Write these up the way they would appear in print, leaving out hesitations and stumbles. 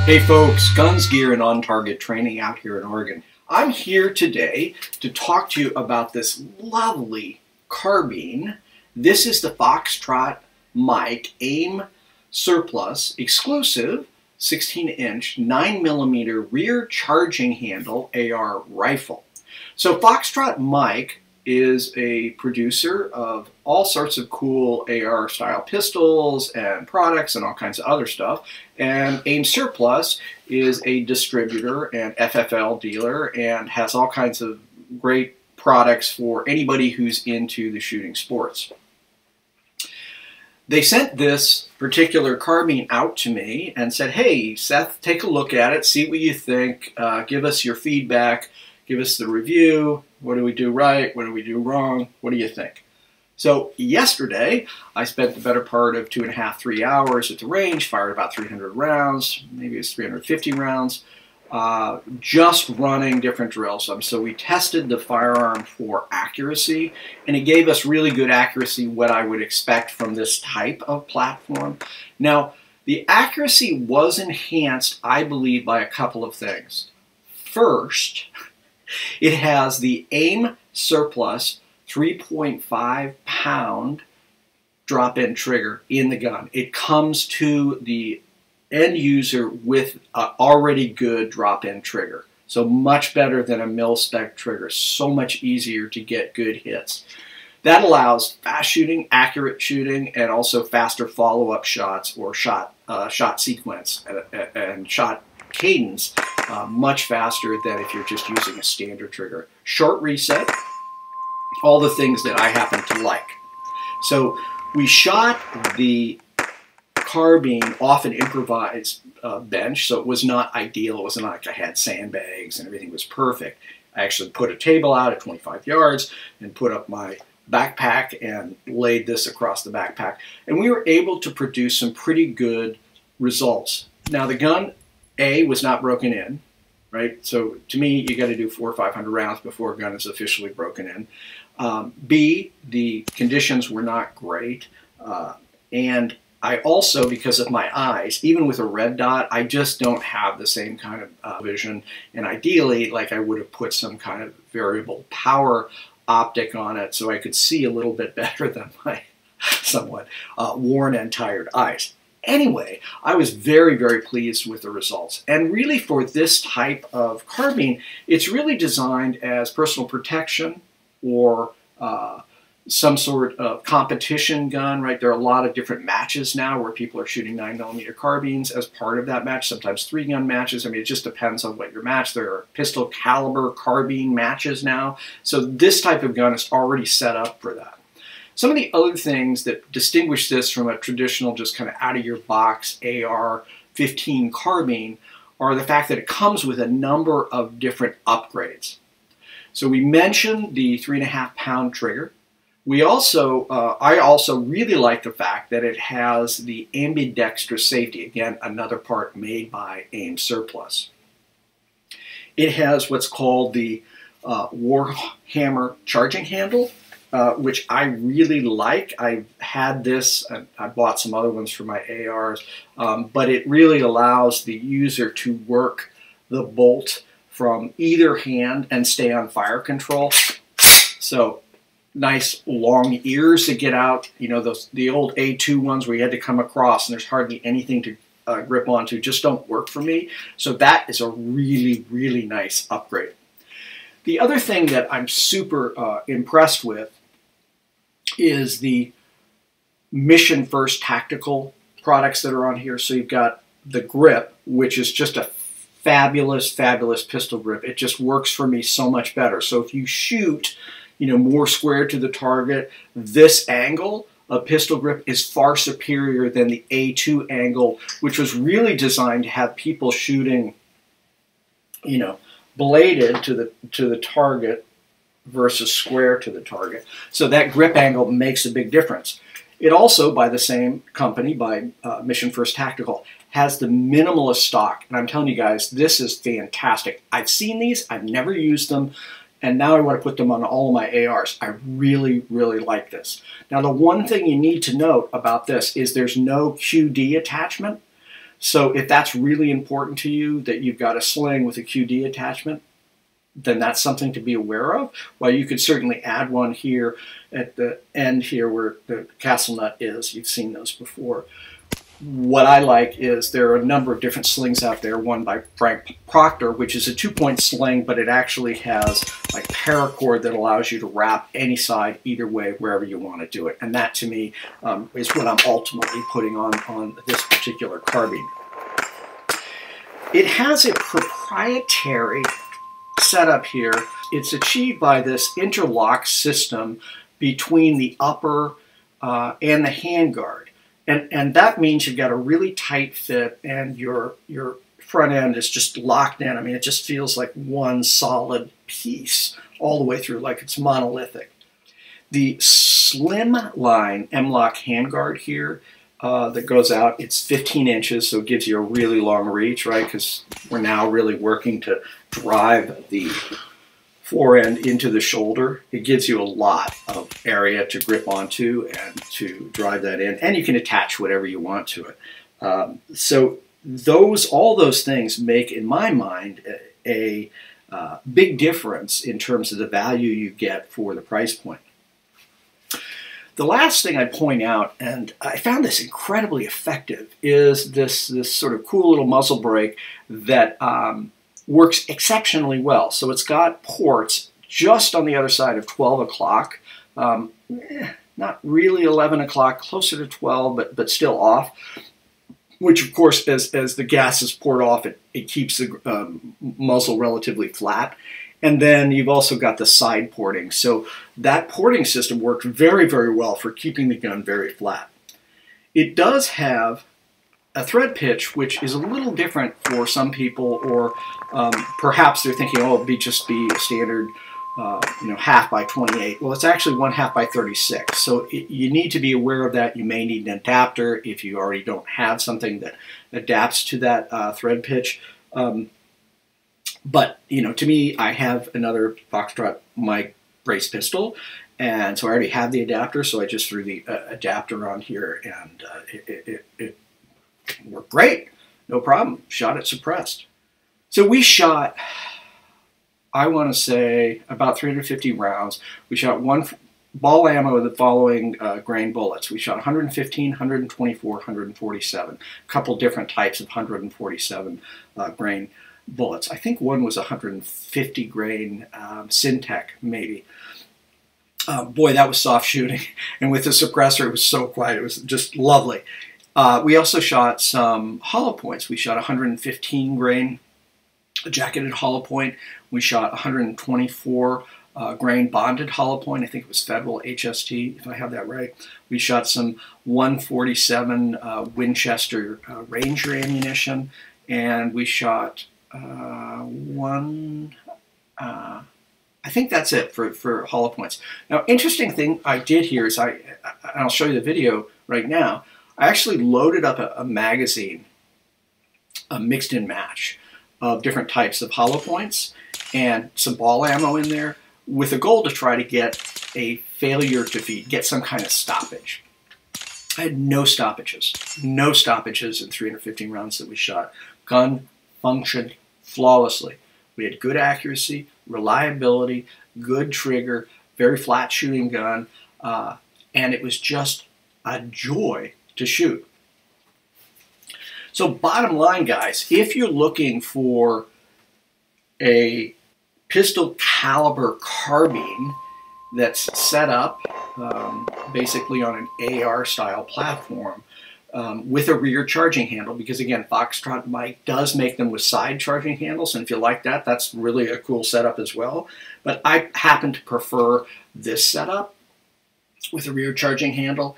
Hey folks, Guns, Gear, and On Target Training out here in Oregon. I'm here today to talk to you about this lovely carbine. This is the Foxtrot mic AIM Surplus exclusive 16-inch 9mm rear charging handle AR rifle. So Foxtrot mic is a producer of all sorts of cool AR style pistols and products and all kinds of other stuff. And AIM Surplus is a distributor and FFL dealer and has all kinds of great products for anybody who's into the shooting sports. They sent this particular carbine out to me and said, hey, Seth, take a look at it, see what you think, give us your feedback, give us the review. What do we do right? What do we do wrong? What do you think? So yesterday, I spent the better part of 2.5 to 3 hours at the range, fired about 300 rounds, maybe it's 350 rounds, just running different drills. So we tested the firearm for accuracy, and it gave us really good accuracy, what I would expect from this type of platform. Now, the accuracy was enhanced, I believe, by a couple of things. First, it has the AIM Surplus 3.5 pound drop-in trigger in the gun. It comes to the end user with an already good drop-in trigger. So much better than a mil-spec trigger. So much easier to get good hits. That allows fast shooting, accurate shooting, and also faster follow-up shots or shot sequence and shot cadence much faster than if you're just using a standard trigger. Short reset, all the things that I happen to like. So we shot the carbine off an improvised bench, so it was not ideal. It wasn't like I had sandbags and everything was perfect. I actually put a table out at 25 yards and put up my backpack and laid this across the backpack. And we were able to produce some pretty good results. Now the gun, A, was not broken in, right? So to me, you got to do 400 or 500 rounds before a gun is officially broken in. B, the conditions were not great. And I also, because of my eyes, even with a red dot, I just don't have the same kind of vision. And ideally, like I would have put some kind of variable power optic on it so I could see a little bit better than my somewhat worn and tired eyes. Anyway, I was very, very pleased with the results. And really for this type of carbine, it's really designed as personal protection or some sort of competition gun, right? There are a lot of different matches now where people are shooting 9mm carbines as part of that match, sometimes 3-gun matches. I mean, it just depends on what your match. There are pistol caliber carbine matches now. So this type of gun is already set up for that. Some of the other things that distinguish this from a traditional just kind of out-of-your-box AR-15 carbine are the fact that it comes with a number of different upgrades. So we mentioned the 3.5 pound trigger. We also, I also really like the fact that it has the ambidextrous safety. Again, another part made by AIM Surplus. It has what's called the Warhammer charging handle, which I really like. I've had this, I bought some other ones for my ARs, but it really allows the user to work the bolt from either hand and stay on fire control. So nice long ears to get out, you know, the old A2 ones where you had to come across and there's hardly anything to grip onto, just don't work for me. So that is a really, really nice upgrade. The other thing that I'm super impressed with is the Mission First tactical products that are on here. So you've got the grip, which is just a fabulous, fabulous pistol grip. It just works for me so much better. So if you shoot, you know, more square to the target, this angle of pistol grip is far superior than the A2 angle, which was really designed to have people shooting, you know, bladed to the target versus square to the target. So that grip angle makes a big difference. It also, by the same company, by Mission First Tactical, has the Minimalist Stock. And I'm telling you guys, this is fantastic. I've seen these, I've never used them, and now I want to put them on all of my ARs. I really, really like this. Now, the one thing you need to note about this is there's no QD attachment. So if that's really important to you, that you've got a sling with a QD attachment, then that's something to be aware of. While you could certainly add one here at the end here where the castle nut is. You've seen those before. What I like is there are a number of different slings out there, one by Frank Proctor, which is a 2-point sling, but it actually has like paracord that allows you to wrap any side either way, wherever you want to do it. And that to me is what I'm ultimately putting on this particular carbine. It has a proprietary setup here. It's achieved by this interlock system between the upper and the handguard. And that means you've got a really tight fit and your front end is just locked in. I mean, it just feels like one solid piece all the way through, like it's monolithic. The slim line M-lock handguard here that goes out, it's 15 inches, so it gives you a really long reach, right? Because we're now really working to drive the forend into the shoulder. It gives you a lot of area to grip onto and to drive that in, and you can attach whatever you want to it. So all those things make, in my mind, a big difference in terms of the value you get for the price point. The last thing I point out, and I found this incredibly effective, is this sort of cool little muzzle brake that works exceptionally well. So it's got ports just on the other side of 12 o'clock, not really 11 o'clock, closer to 12, but still off, which of course, as the gas is poured off, it keeps the muzzle relatively flat. And then you've also got the side porting. So that porting system worked very, very well for keeping the gun very flat. It does have a thread pitch, which is a little different for some people, or perhaps they're thinking, oh, it'd just be a standard, half by 28. Well, it's actually 1/2 by 36. So you need to be aware of that. You may need an adapter if you already don't have something that adapts to that thread pitch. But to me, I have another Foxtrot mic brace pistol, and so I already have the adapter. So I just threw the adapter on here, and it worked great, no problem. Shot it suppressed. So we shot, I want to say, about 350 rounds. We shot one ball ammo of the following grain bullets. We shot 115, 124, 147. A couple different types of 147 grain bullets. I think one was 150 grain Syntech, maybe. Boy, that was soft shooting. And with the suppressor, it was so quiet. It was just lovely. We also shot some hollow points. We shot 115 grain jacketed hollow point. We shot 124 grain bonded hollow point. I think it was Federal HST, if I have that right. We shot some 147 Winchester Ranger ammunition, and we shot I think that's it for hollow points. Now, interesting thing I did here is I'll show you the video right now. I actually loaded up a magazine, a mixed and match of different types of hollow points and some ball ammo in there with a goal to try to get a failure to feed, get some kind of stoppage. I had no stoppages in 315 rounds that we shot. Gun functioned flawlessly. We had good accuracy, reliability, good trigger, very flat shooting gun, and it was just a joy to shoot. So bottom line, guys, if you're looking for a pistol caliber carbine that's set up basically on an AR style platform with a rear charging handle, because again, Foxtrot mic does make them with side charging handles, and if you like that, that's really a cool setup as well. But I happen to prefer this setup with a rear charging handle.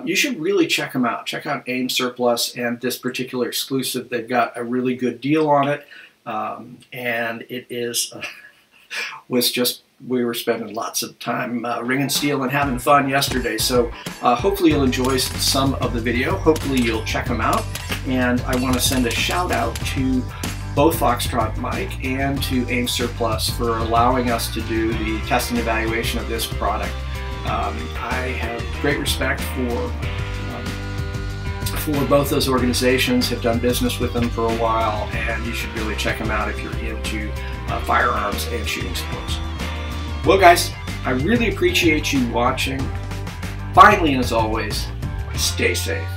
You should really check them out. Check out AIM Surplus and this particular exclusive. They've got a really good deal on it, and it is we were spending lots of time ringing steel and having fun yesterday. So hopefully you'll enjoy some of the video. Hopefully you'll check them out. And I want to send a shout out to both Foxtrot mic and to AIM Surplus for allowing us to do the test and evaluation of this product. I have great respect for both those organizations, have done business with them for a while, and you should really check them out if you're into firearms and shooting sports. Well guys, I really appreciate you watching. Finally, as always, stay safe.